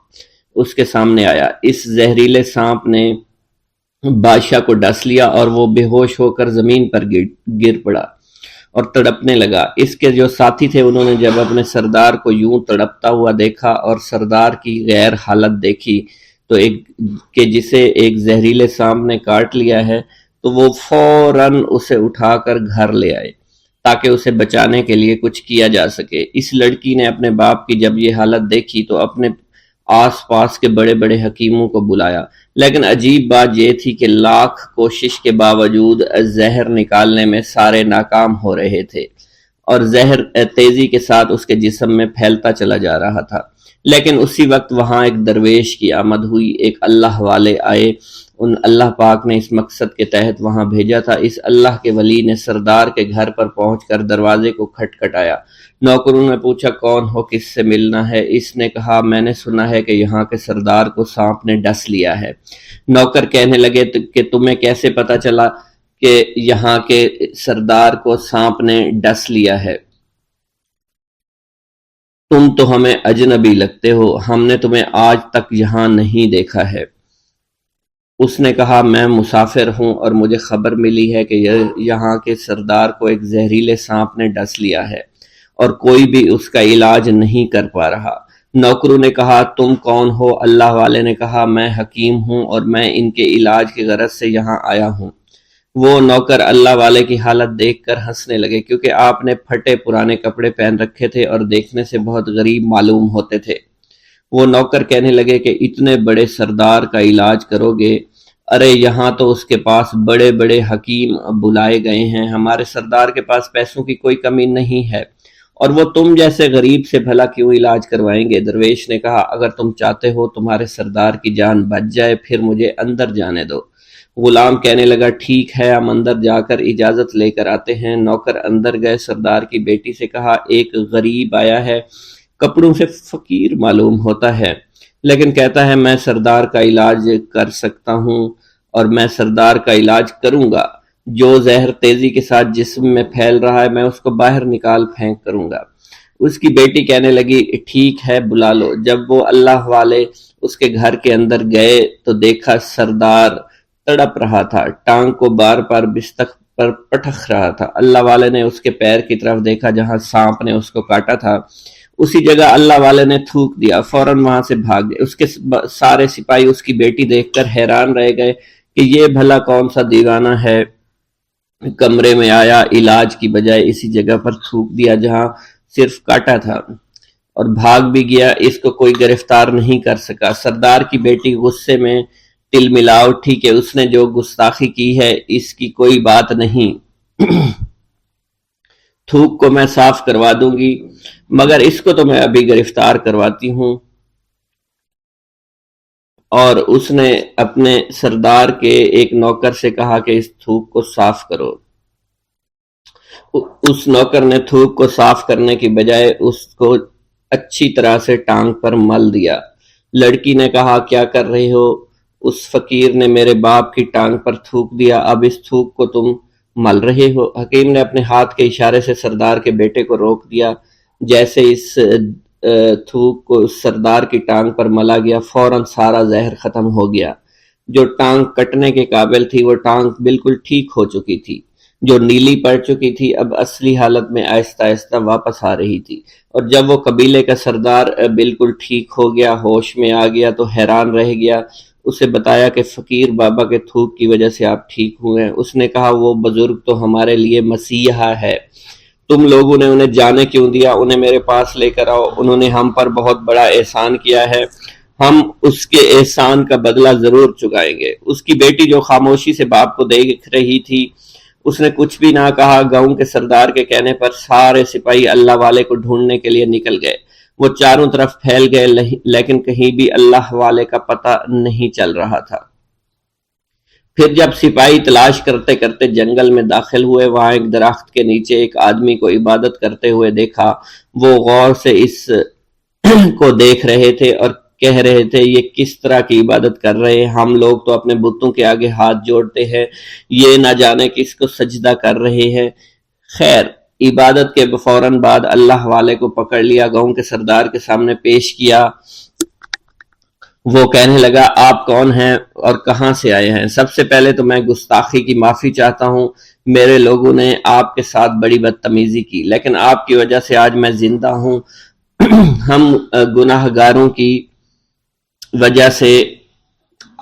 اس کے سامنے آیا۔ اس زہریلے سانپ نے بادشاہ کو ڈس لیا اور وہ بے ہوش ہو کر زمین پر گر پڑا اور تڑپنے لگا۔ اس کے جو ساتھی تھے انہوں نے جب اپنے سردار کو یوں تڑپتا ہوا دیکھا اور سردار کی غیر حالت دیکھی تو کہ جسے ایک زہریلے سانپ نے کاٹ لیا ہے، تو وہ فوراً اسے اٹھا کر گھر لے آئے تاکہ اسے بچانے کے لیے کچھ کیا جا سکے۔ اس لڑکی نے اپنے باپ کی جب یہ حالت دیکھی تو اپنے آس پاس کے بڑے بڑے حکیموں کو بلایا، لیکن عجیب بات یہ تھی کہ لاکھ کوشش کے باوجود زہر نکالنے میں سارے ناکام ہو رہے تھے اور زہر تیزی کے ساتھ اس کے جسم میں پھیلتا چلا جا رہا تھا۔ لیکن اسی وقت وہاں ایک درویش کی آمد ہوئی، ایک اللہ والے آئے، ان اللہ پاک نے اس مقصد کے تحت وہاں بھیجا تھا۔ اس اللہ کے ولی نے سردار کے گھر پر پہنچ کر دروازے کو کھٹکھٹایا۔ نوکروں نے پوچھا کون ہو، کس سے ملنا ہے؟ اس نے کہا میں نے سنا ہے کہ یہاں کے سردار کو سانپ نے ڈس لیا ہے۔ نوکر کہنے لگے کہ تمہیں کیسے پتا چلا کہ یہاں کے سردار کو سانپ نے ڈس لیا ہے؟ تم تو ہمیں اجنبی لگتے ہو، ہم نے تمہیں آج تک یہاں نہیں دیکھا ہے۔ اس نے کہا میں مسافر ہوں اور مجھے خبر ملی ہے کہ یہاں کے سردار کو ایک زہریلے سانپ نے ڈس لیا ہے اور کوئی بھی اس کا علاج نہیں کر پا رہا۔ نوکروں نے کہا تم کون ہو؟ اللہ والے نے کہا میں حکیم ہوں اور میں ان کے علاج کی غرض سے یہاں آیا ہوں۔ وہ نوکر اللہ والے کی حالت دیکھ کر ہنسنے لگے کیونکہ آپ نے پھٹے پرانے کپڑے پہن رکھے تھے اور دیکھنے سے بہت غریب معلوم ہوتے تھے۔ وہ نوکر کہنے لگے کہ اتنے بڑے سردار کا علاج کرو گے؟ ارے یہاں تو اس کے پاس بڑے بڑے حکیم بلائے گئے ہیں، ہمارے سردار کے پاس پیسوں کی کوئی کمی نہیں ہے، اور وہ تم جیسے غریب سے بھلا کیوں علاج کروائیں گے؟ درویش نے کہا اگر تم چاہتے ہو تمہارے سردار کی جان بچ جائے پھر مجھے اندر جانے دو۔ غلام کہنے لگا ٹھیک ہے ہم اندر جا کر اجازت لے کر آتے ہیں۔ نوکر اندر گئے، سردار کی بیٹی سے کہا ایک غریب آیا ہے، کپڑوں سے فقیر معلوم ہوتا ہے لیکن کہتا ہے میں سردار کا علاج کر سکتا ہوں اور میں سردار کا علاج کروں گا۔ جو زہر تیزی کے ساتھ جسم میں پھیل رہا ہے میں اس کو باہر نکال پھینک کروں گا۔ اس کی بیٹی کہنے لگی ٹھیک ہے بلا لو۔ جب وہ اللہ والے اس کے گھر کے اندر گئے تو دیکھا سردار تڑپ رہا تھا، ٹانگ کو بار بار بستر پر پٹخ رہا تھا۔ اللہ والے نے اس کے پیر کی طرف دیکھا جہاں سانپ نے اس کو کاٹا تھا، اسی جگہ اللہ والے نے تھوک دیا، فوراً وہاں سے بھاگ گئے۔ اس کے سارے سپاہی اس کی بیٹی دیکھ کر حیران رہ گئے کہ یہ بھلا کون سا دیوانہ ہے، کمرے میں آیا علاج کی بجائے اسی جگہ پر تھوک دیا جہاں صرف کاٹا تھا اور بھاگ بھی گیا، اس کو کوئی گرفتار نہیں کر سکا۔ سردار کی بیٹی غصے میں تل ملا اٹھی کہ اس نے جو گستاخی کی ہے اس کی کوئی بات نہیں، تھوک کو میں صاف کروا دوں گی مگر اس کو تو میں ابھی گرفتار کرواتی ہوں۔ اور اس نے اپنے سردار کے ایک نوکر سے کہا کہ اس تھوک کو صاف کرو۔ اس نوکر نے تھوک کو صاف کرنے کی بجائے اس کو اچھی طرح سے ٹانگ پر مل دیا۔ لڑکی نے کہا کیا کر رہے ہو؟ اس فقیر نے میرے باپ کی ٹانگ پر تھوک دیا، اب اس تھوک کو تم مل رہے ہو؟ حکیم نے اپنے ہاتھ کے اشارے سے سردار کے بیٹے کو روک دیا۔ جیسے اس تھوک کو سردار کی ٹانگ پر ملا گیا فوراً سارا زہر ختم ہو گیا۔ جو ٹانگ کٹنے کے قابل تھی وہ ٹانگ بالکل ٹھیک ہو چکی تھی۔ جو نیلی پڑ چکی تھی اب اصلی حالت میں آہستہ آہستہ واپس آ رہی تھی، اور جب وہ قبیلے کا سردار بالکل ٹھیک ہو گیا، ہوش میں آ گیا، تو حیران رہ گیا۔ اسے بتایا کہ فقیر بابا کے تھوک کی وجہ سے آپ ٹھیک ہوئے ہیں۔ اس نے کہا وہ بزرگ تو ہمارے لیے مسیحا ہے، تم لوگوں نے انہیں جانے کیوں دیا؟ انہیں میرے پاس لے کر آؤ، انہوں نے ہم پر بہت بڑا احسان کیا ہے، ہم اس کے احسان کا بدلہ ضرور چکائیں گے۔ اس کی بیٹی جو خاموشی سے باپ کو دیکھ رہی تھی، اس نے کچھ بھی نہ کہا۔ گاؤں کے سردار کے کہنے پر سارے سپاہی اللہ والے کو ڈھونڈنے کے لیے نکل گئے۔ وہ چاروں طرف پھیل گئے، لیکن کہیں بھی اللہ والے کا پتہ نہیں چل رہا تھا۔ پھر جب سپاہی تلاش کرتے کرتے جنگل میں داخل ہوئے، وہاں ایک درخت کے نیچے ایک آدمی کو عبادت کرتے ہوئے دیکھا۔ وہ غور سے اس کو دیکھ رہے تھے اور کہہ رہے تھے، یہ کس طرح کی عبادت کر رہے ہیں؟ ہم لوگ تو اپنے بتوں کے آگے ہاتھ جوڑتے ہیں، یہ نہ جانے کس کو سجدہ کر رہے ہیں۔ خیر، عبادت کے فوراً بعد اللہ والے کو پکڑ لیا، گاؤں کے سردار کے سامنے پیش کیا۔ وہ کہنے لگا، آپ کون ہیں اور کہاں سے آئے ہیں؟ سب سے پہلے تو میں گستاخی کی معافی چاہتا ہوں، میرے لوگوں نے آپ کے ساتھ بڑی بدتمیزی کی، لیکن آپ کی وجہ سے آج میں زندہ ہوں۔ ہم گناہ گاروں کی وجہ سے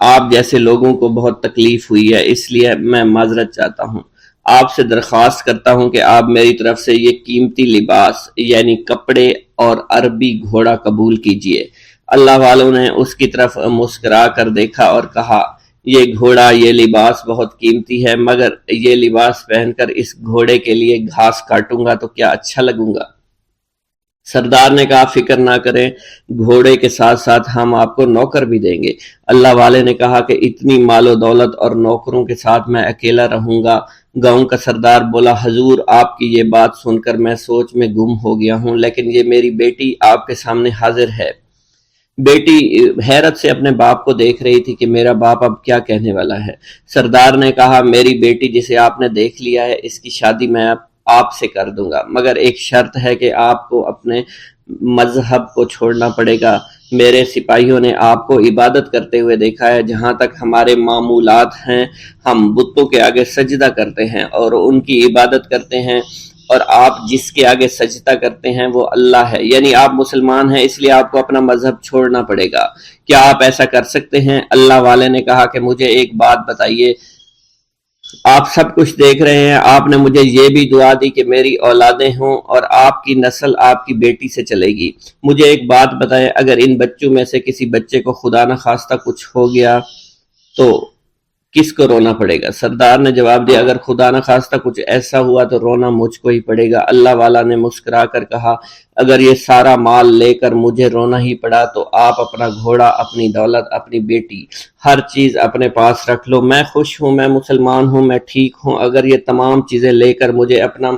آپ جیسے لوگوں کو بہت تکلیف ہوئی ہے، اس لیے میں معذرت چاہتا ہوں۔ آپ سے درخواست کرتا ہوں کہ آپ میری طرف سے یہ قیمتی لباس یعنی کپڑے اور عربی گھوڑا قبول کیجئے۔ اللہ والوں نے اس کی طرف مسکرا کر دیکھا اور کہا، یہ گھوڑا، یہ لباس بہت قیمتی ہے، مگر یہ لباس پہن کر اس گھوڑے کے لیے گھاس کاٹوں گا تو کیا اچھا لگوں گا؟ سردار نے کہا، فکر نہ کریں، گھوڑے کے ساتھ ساتھ ہم آپ کو نوکر بھی دیں گے۔ اللہ والے نے کہا کہ اتنی مال و دولت اور نوکروں کے ساتھ میں اکیلا رہوں گا؟ گاؤں کا سردار بولا، حضور آپ کی یہ بات سن کر میں سوچ میں گم ہو گیا ہوں، لیکن یہ میری بیٹی آپ کے سامنے حاضر ہے۔ بیٹی حیرت سے اپنے باپ کو دیکھ رہی تھی کہ میرا باپ اب کیا کہنے والا ہے۔ سردار نے کہا، میری بیٹی جسے آپ نے دیکھ لیا ہے، اس کی شادی میں آپ سے کر دوں گا، مگر ایک شرط ہے کہ آپ کو اپنے مذہب کو چھوڑنا پڑے گا۔ میرے سپاہیوں نے آپ کو عبادت کرتے ہوئے دیکھا ہے، جہاں تک ہمارے معمولات ہیں ہم بتوں کے آگے سجدہ کرتے ہیں اور ان کی عبادت کرتے ہیں، اور آپ جس کے آگے سجدہ کرتے ہیں وہ اللہ ہے، یعنی آپ مسلمان ہیں، اس لیے آپ کو اپنا مذہب چھوڑنا پڑے گا۔ کیا آپ ایسا کر سکتے ہیں؟ اللہ والے نے کہا کہ مجھے ایک بات بتائیے، آپ سب کچھ دیکھ رہے ہیں، آپ نے مجھے یہ بھی دعا دی کہ میری اولادیں ہوں اور آپ کی نسل آپ کی بیٹی سے چلے گی۔ مجھے ایک بات بتائیں، اگر ان بچوں میں سے کسی بچے کو خدا نہ خواستہ کچھ ہو گیا تو کس کو رونا پڑے گا؟ سردار نے جواب دیا، اگر خدا نہ خواستہ کچھ ایسا ہوا تو رونا مجھ کو ہی پڑے گا۔ اللہ والا نے مسکرا کر کہا، اگر یہ سارا مال لے کر مجھے رونا ہی پڑا تو آپ اپنا گھوڑا، اپنی دولت، اپنی بیٹی، ہر چیز اپنے پاس رکھ لو۔ میں خوش ہوں، میں مسلمان ہوں، میں ٹھیک ہوں۔ اگر یہ تمام چیزیں لے کر مجھے اپنا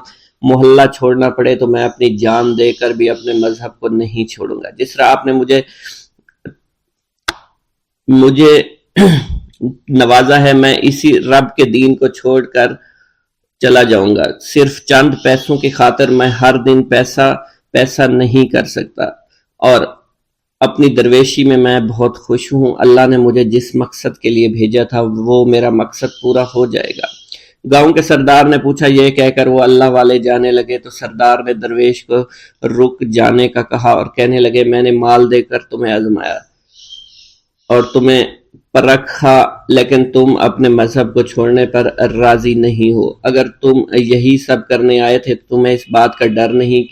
محلہ چھوڑنا پڑے تو میں اپنی جان دے کر بھی اپنے مذہب کو نہیں چھوڑوں گا۔ جس طرح آپ نے مجھے نوازا ہے، میں اسی رب کے دین کو چھوڑ کر چلا جاؤں گا۔ صرف چند پیسوں کی خاطر میں ہر دن پیسہ نہیں کر سکتا، اور اپنی درویشی میں بہت خوش ہوں۔ اللہ نے مجھے جس مقصد کے لیے بھیجا تھا وہ میرا مقصد پورا ہو جائے گا۔ گاؤں کے سردار نے پوچھا، یہ کہہ کر وہ اللہ والے جانے لگے تو سردار نے درویش کو رک جانے کا کہا اور کہنے لگے، میں نے مال دے کر تمہیں آزمایا اور تمہیں پرکھا، لیکن تم اپنے مذہب کو چھوڑنے پر راضی نہیں ہو۔ اگر تم یہی سب کرنے آئے تھے تو تمہیں اس بات کا ڈر نہیں؟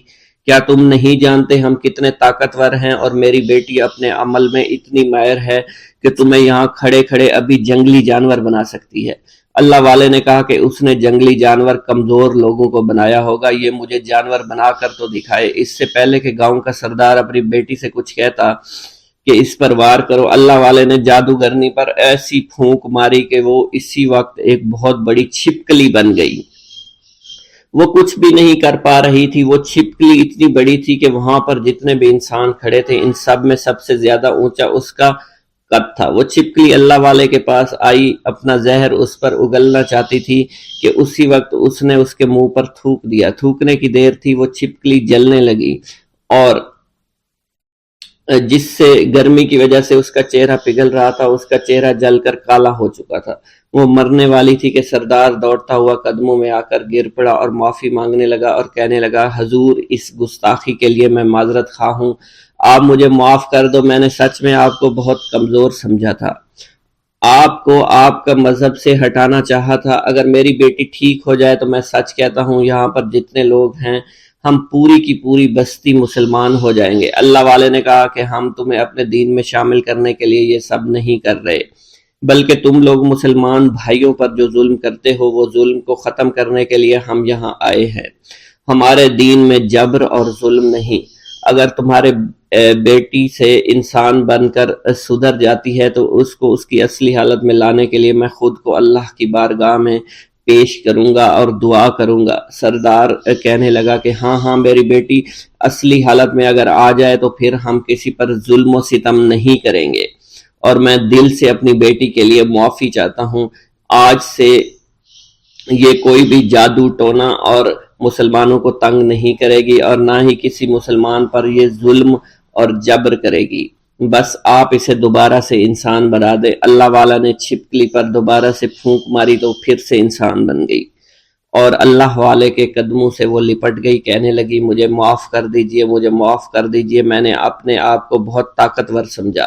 کیا تم نہیں جانتے ہم کتنے طاقتور ہیں، اور میری بیٹی اپنے عمل میں اتنی ماہر ہے کہ تمہیں یہاں کھڑے کھڑے ابھی جنگلی جانور بنا سکتی ہے۔ اللہ والے نے کہا کہ اس نے جنگلی جانور کمزور لوگوں کو بنایا ہوگا، یہ مجھے جانور بنا کر تو دکھائے۔ اس سے پہلے کہ گاؤں کا سردار اپنی بیٹی سے کچھ کہتا کہ اس پر وار کرو، اللہ والے نے جادوگرنی پر ایسی پھونک ماری کہ وہ اسی وقت ایک بہت بڑی چھپکلی بن گئی۔ وہ کچھ بھی نہیں کر پا رہی تھی، وہ چھپکلی اتنی بڑی تھی کہ وہاں پر جتنے بھی انسان کھڑے تھے ان سب میں سب سے زیادہ اونچا اس کا قد تھا۔ وہ چھپکلی اللہ والے کے پاس آئی، اپنا زہر اس پر اگلنا چاہتی تھی کہ اسی وقت اس نے اس کے منہ پر تھوک دیا۔ تھوکنے کی دیر تھی، وہ چھپکلی جلنے لگی اور جس سے گرمی کی وجہ سے اس کا چہرہ پگھل رہا تھا، اس کا چہرہ جل کر کالا ہو چکا تھا، وہ مرنے والی تھی کہ سردار دوڑتا ہوا قدموں میں آ کر گر پڑا اور معافی مانگنے لگا اور کہنے لگا، حضور اس گستاخی کے لیے میں معذرت خواہ ہوں، آپ مجھے معاف کر دو، میں نے سچ میں آپ کو بہت کمزور سمجھا تھا، آپ کو آپ کا مذہب سے ہٹانا چاہا تھا، اگر میری بیٹی ٹھیک ہو جائے تو میں سچ کہتا ہوں یہاں پر جتنے لوگ ہیں ہم پوری کی پوری بستی مسلمان ہو جائیں گے۔ اللہ والے نے کہا کہ ہم تمہیں اپنے دین میں شامل کرنے کے لیے یہ سب نہیں کر رہے، بلکہ تم لوگ مسلمان بھائیوں پر جو ظلم کرتے ہو وہ ظلم کو ختم کرنے کے لیے ہم یہاں آئے ہیں، ہمارے دین میں جبر اور ظلم نہیں، اگر تمہارے بیٹی سے انسان بن کر سدھر جاتی ہے تو اس کو اس کی اصلی حالت میں لانے کے لیے میں خود کو اللہ کی بارگاہ میں پیش کروں گا اور دعا کروں گا۔ سردار کہنے لگا کہ ہاں میری بیٹی اصلی حالت میں اگر آ جائے تو پھر ہم کسی پر ظلم و ستم نہیں کریں گے، اور میں دل سے اپنی بیٹی کے لیے معافی چاہتا ہوں، آج سے یہ کوئی بھی جادو ٹونا اور مسلمانوں کو تنگ نہیں کرے گی اور نہ ہی کسی مسلمان پر یہ ظلم اور جبر کرے گی، بس آپ اسے دوبارہ سے انسان بنا دے۔ اللہ والا نے چھپکلی پر دوبارہ سے پھونک ماری تو پھر سے انسان بن گئی اور اللہ والے کے قدموں سے وہ لپٹ گئی، کہنے لگی مجھے معاف کر دیجئے، مجھے معاف کر دیجئے، میں نے اپنے آپ کو بہت طاقتور سمجھا۔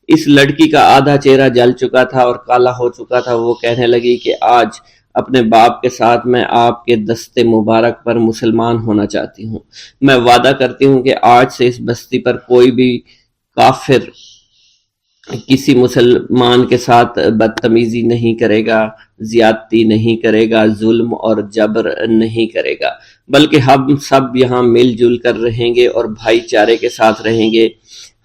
اس لڑکی کا آدھا چہرہ جل چکا تھا اور کالا ہو چکا تھا، وہ کہنے لگی کہ آج اپنے باپ کے ساتھ میں آپ کے دست مبارک پر مسلمان ہونا چاہتی ہوں، میں وعدہ کرتی ہوں کہ آج سے اس بستی پر کوئی بھی کافر کسی مسلمان کے ساتھ بدتمیزی نہیں کرے گا، زیادتی نہیں کرے گا، ظلم اور جبر نہیں کرے گا، بلکہ ہم سب یہاں مل جل کر رہیں گے اور بھائی چارے کے ساتھ رہیں گے،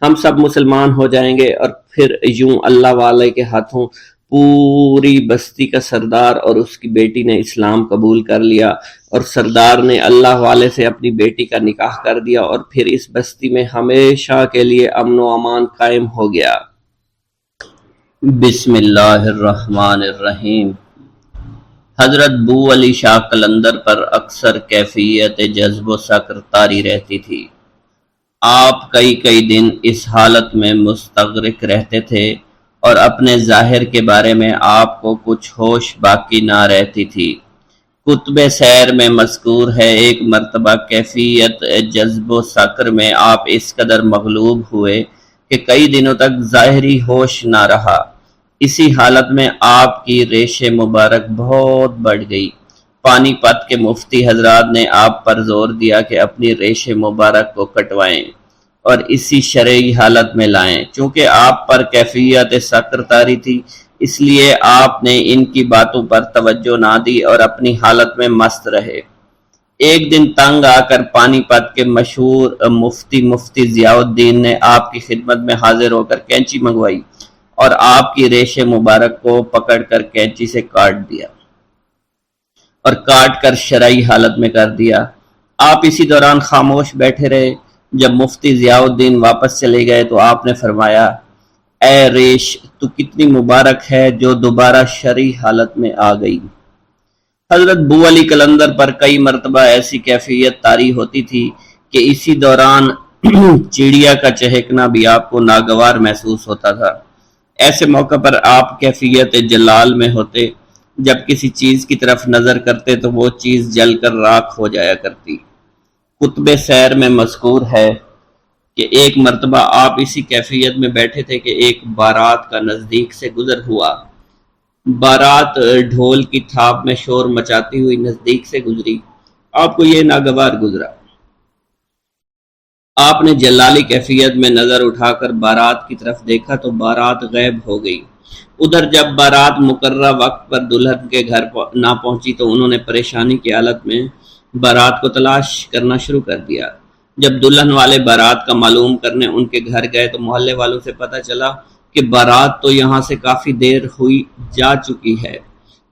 ہم سب مسلمان ہو جائیں گے اور پھر یوں اللہ والے کے ہاتھوں پوری بستی کا سردار اور اس کی بیٹی نے اسلام قبول کر لیا اور سردار نے اللہ والے سے اپنی بیٹی کا نکاح کر دیا اور پھر اس بستی میں ہمیشہ کے لیے امن و امان قائم ہو گیا۔ بسم اللہ الرحمن الرحیم۔ حضرت بو علی شاہ قلندر پر اکثر کیفیت جذب و سکر طاری رہتی تھی، آپ کئی دن اس حالت میں مستغرق رہتے تھے اور اپنے ظاہر کے بارے میں آپ کو کچھ ہوش باقی نہ رہتی تھی۔ کتب سیر میں مذکور ہے ایک مرتبہ کیفیت جذب و سکر میں آپ اس قدر مغلوب ہوئے کہ کئی دنوں تک ظاہری ہوش نہ رہا، اسی حالت میں آپ کی ریش مبارک بہت بڑھ گئی، پانی پت کے مفتی حضرات نے آپ پر زور دیا کہ اپنی ریش مبارک کو کٹوائیں اور اسی شرعی حالت میں لائیں، چونکہ آپ پر کیفیت سکر طاری تھی اس لیے آپ نے ان کی باتوں پر توجہ نہ دی اور اپنی حالت میں مست رہے۔ ایک دن تنگ آ کر پانی پت کے مشہور مفتی ضیاء الدین نے آپ کی خدمت میں حاضر ہو کر کینچی منگوائی اور آپ کی ریش مبارک کو پکڑ کر کینچی سے کاٹ دیا اور کاٹ کر شرعی حالت میں کر دیا۔ آپ اسی دوران خاموش بیٹھے رہے، جب مفتی ضیاء الدین واپس چلے گئے تو آپ نے فرمایا، اے ریش تو کتنی مبارک ہے جو دوبارہ شرعی حالت میں آ گئی۔ حضرت بو علی قلندر پر کئی مرتبہ ایسی کیفیت طاری ہوتی تھی کہ اسی دوران چڑیا کا چہکنا بھی آپ کو ناگوار محسوس ہوتا تھا۔ ایسے موقع پر آپ کیفیت جلال میں ہوتے، جب کسی چیز کی طرف نظر کرتے تو وہ چیز جل کر راکھ ہو جایا کرتی۔ کتب سیر میں مذکور ہے کہ ایک مرتبہ آپ اسی کیفیت میں بیٹھے تھے کہ ایک بارات کا نزدیک سے گزر ہوا، بارات ڈھول کی تھاپ میں شور مچاتی ہوئی نزدیک سے گزری، آپ کو یہ ناگوار گزرا، آپ نے جلالی کیفیت میں نظر اٹھا کر بارات کی طرف دیکھا تو بارات غائب ہو گئی۔ ادھر جب بارات مقررہ وقت پر دلہن کے گھر نہ پہنچی تو انہوں نے پریشانی کی حالت میں بارات کو تلاش کرنا شروع کر دیا۔ جب دلہن والے بارات کا معلوم کرنے ان کے گھر گئے تو محلے والوں سے پتہ چلا کہ بارات تو یہاں سے کافی دیر ہوئی جا چکی ہے۔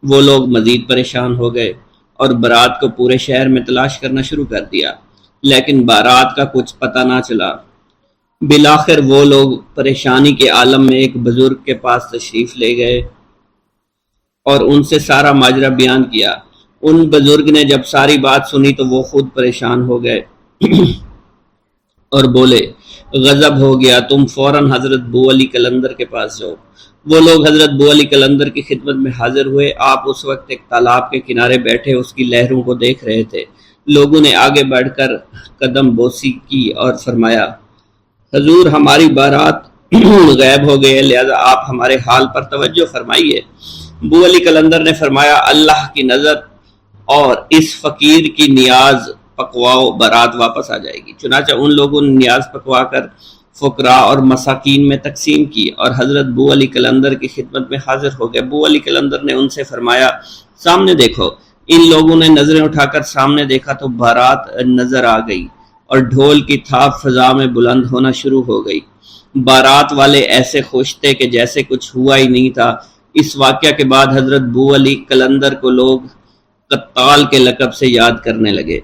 وہ لوگ مزید پریشان ہو گئے اور بارات کو پورے شہر میں تلاش کرنا شروع کر دیا، لیکن بارات کا کچھ پتہ نہ چلا۔ بالآخر وہ لوگ پریشانی کے عالم میں ایک بزرگ کے پاس تشریف لے گئے اور ان سے سارا ماجرا بیان کیا۔ ان بزرگ نے جب ساری بات سنی تو وہ خود پریشان ہو گئے اور بولے، غضب ہو گیا، تم فوراً حضرت بو علی قلندر کے پاس جاؤ۔ وہ لوگ حضرت بو علی قلندر کی خدمت میں حاضر ہوئے۔ آپ اس وقت ایک تالاب کے کنارے بیٹھے اس کی لہروں کو دیکھ رہے تھے۔ لوگوں نے آگے بڑھ کر قدم بوسی کی اور فرمایا، حضور ہماری بارات غائب ہو گئی ہے، لہذا آپ ہمارے حال پر توجہ فرمائیے۔ بو علی قلندر نے فرمایا، اللہ کی نظر اور اس فقیر کی نیاز پکواؤ، بارات واپس آ جائے گی۔ چنانچہ ان لوگوں نے نیاز پکوا کر فقراء اور مساکین میں تقسیم کی اور حضرت بو علی قلندر کی خدمت میں حاضر ہو گئے۔ بو علی قلندر نے ان سے فرمایا، سامنے دیکھو۔ ان لوگوں نے نظریں اٹھا کر سامنے دیکھا تو بارات نظر آ گئی اور ڈھول کی تھاپ فضا میں بلند ہونا شروع ہو گئی۔ بارات والے ایسے خوش تھے کہ جیسے کچھ ہوا ہی نہیں تھا۔ اس واقعہ کے بعد حضرت بو علی قلندر کو لوگ قتال کے لقب سے یاد کرنے لگے۔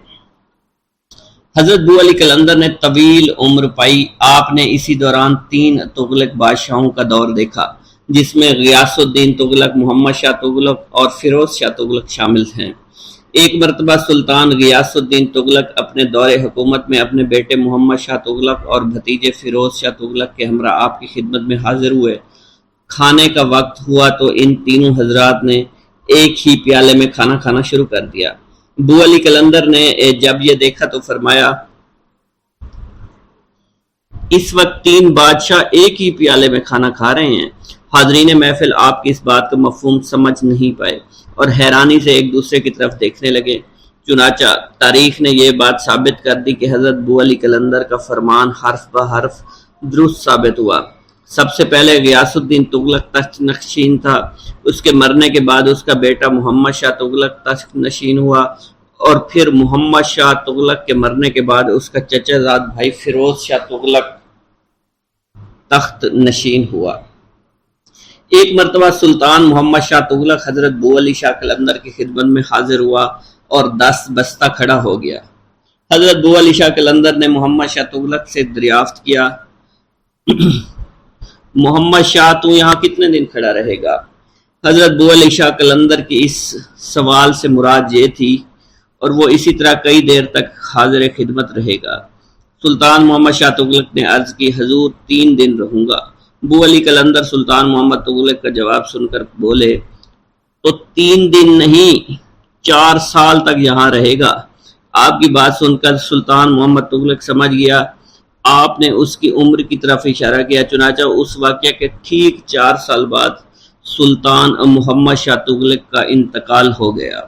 حضرت بو علی قلندر نے طویل عمر پائی۔ آپ نے اسی دوران 3 تغلق بادشاہوں کا دور دیکھا، جس میں غیاث الدین تغلق، محمد شاہ تغلق اور فیروز شاہ تغلق شامل ہیں۔ ایک مرتبہ سلطان غیاث الدین تغلق اپنے دور حکومت میں اپنے بیٹے محمد شاہ تغلق اور بھتیجے فیروز شاہ تغلق کے ہمراہ آپ کی خدمت میں حاضر ہوئے۔ کھانے کا وقت ہوا تو ان تینوں حضرات نے ایک ہی پیالے میں کھانا کھانا شروع کر دیا۔ بو علی قلندر نے جب یہ دیکھا تو فرمایا، اس وقت 3 بادشاہ ایک ہی پیالے میں کھانا کھا رہے ہیں۔ حاضرین محفل آپ کی اس بات کا مفہوم سمجھ نہیں پائے اور حیرانی سے ایک دوسرے کی طرف دیکھنے لگے۔ چنانچہ تاریخ نے یہ بات ثابت کر دی کہ حضرت بو علی قلندر کا فرمان حرف بہ حرف درست ثابت ہوا۔ سب سے پہلے غیاث الدین تغلق تخت نشین تھا، اس کے مرنے کے بعد اس کا بیٹا محمد شاہ تغلق تخت نشین ہوا، اور پھر محمد شاہ تغلق کے مرنے کے بعد اس کا چچا زاد بھائی فیروز شاہ تغلق تخت نشین ہوا۔ ایک مرتبہ سلطان محمد شاہ تغلق حضرت بو علی شاہ قلندر کی خدمت میں حاضر ہوا اور دست بستہ کھڑا ہو گیا۔ حضرت بو علی شاہ قلندر نے محمد شاہ تغلق سے دریافت کیا، محمد شاہ تو یہاں کتنے دن کھڑا رہے گا؟ حضرت بو علی شاہ قلندر کی اس سوال سے مراد یہ تھی، اور وہ اسی طرح کئی دیر تک حاضر خدمت رہے گا۔ سلطان محمد شاہ تغلق نے عرض کی، حضور 3 دن رہوں گا۔ بو علی قلندر سلطان محمد تغلق کا جواب سن کر بولے، تو 3 دن نہیں 4 سال تک یہاں رہے گا۔ آپ کی بات سن کر سلطان محمد تغلق سمجھ گیا۔ آپ نے اس کی عمر کی طرف اشارہ کیا۔ چنانچہ اس واقعہ کے ٹھیک 4 سال بعد سلطان محمد شاہ تغلق کا انتقال ہو گیا۔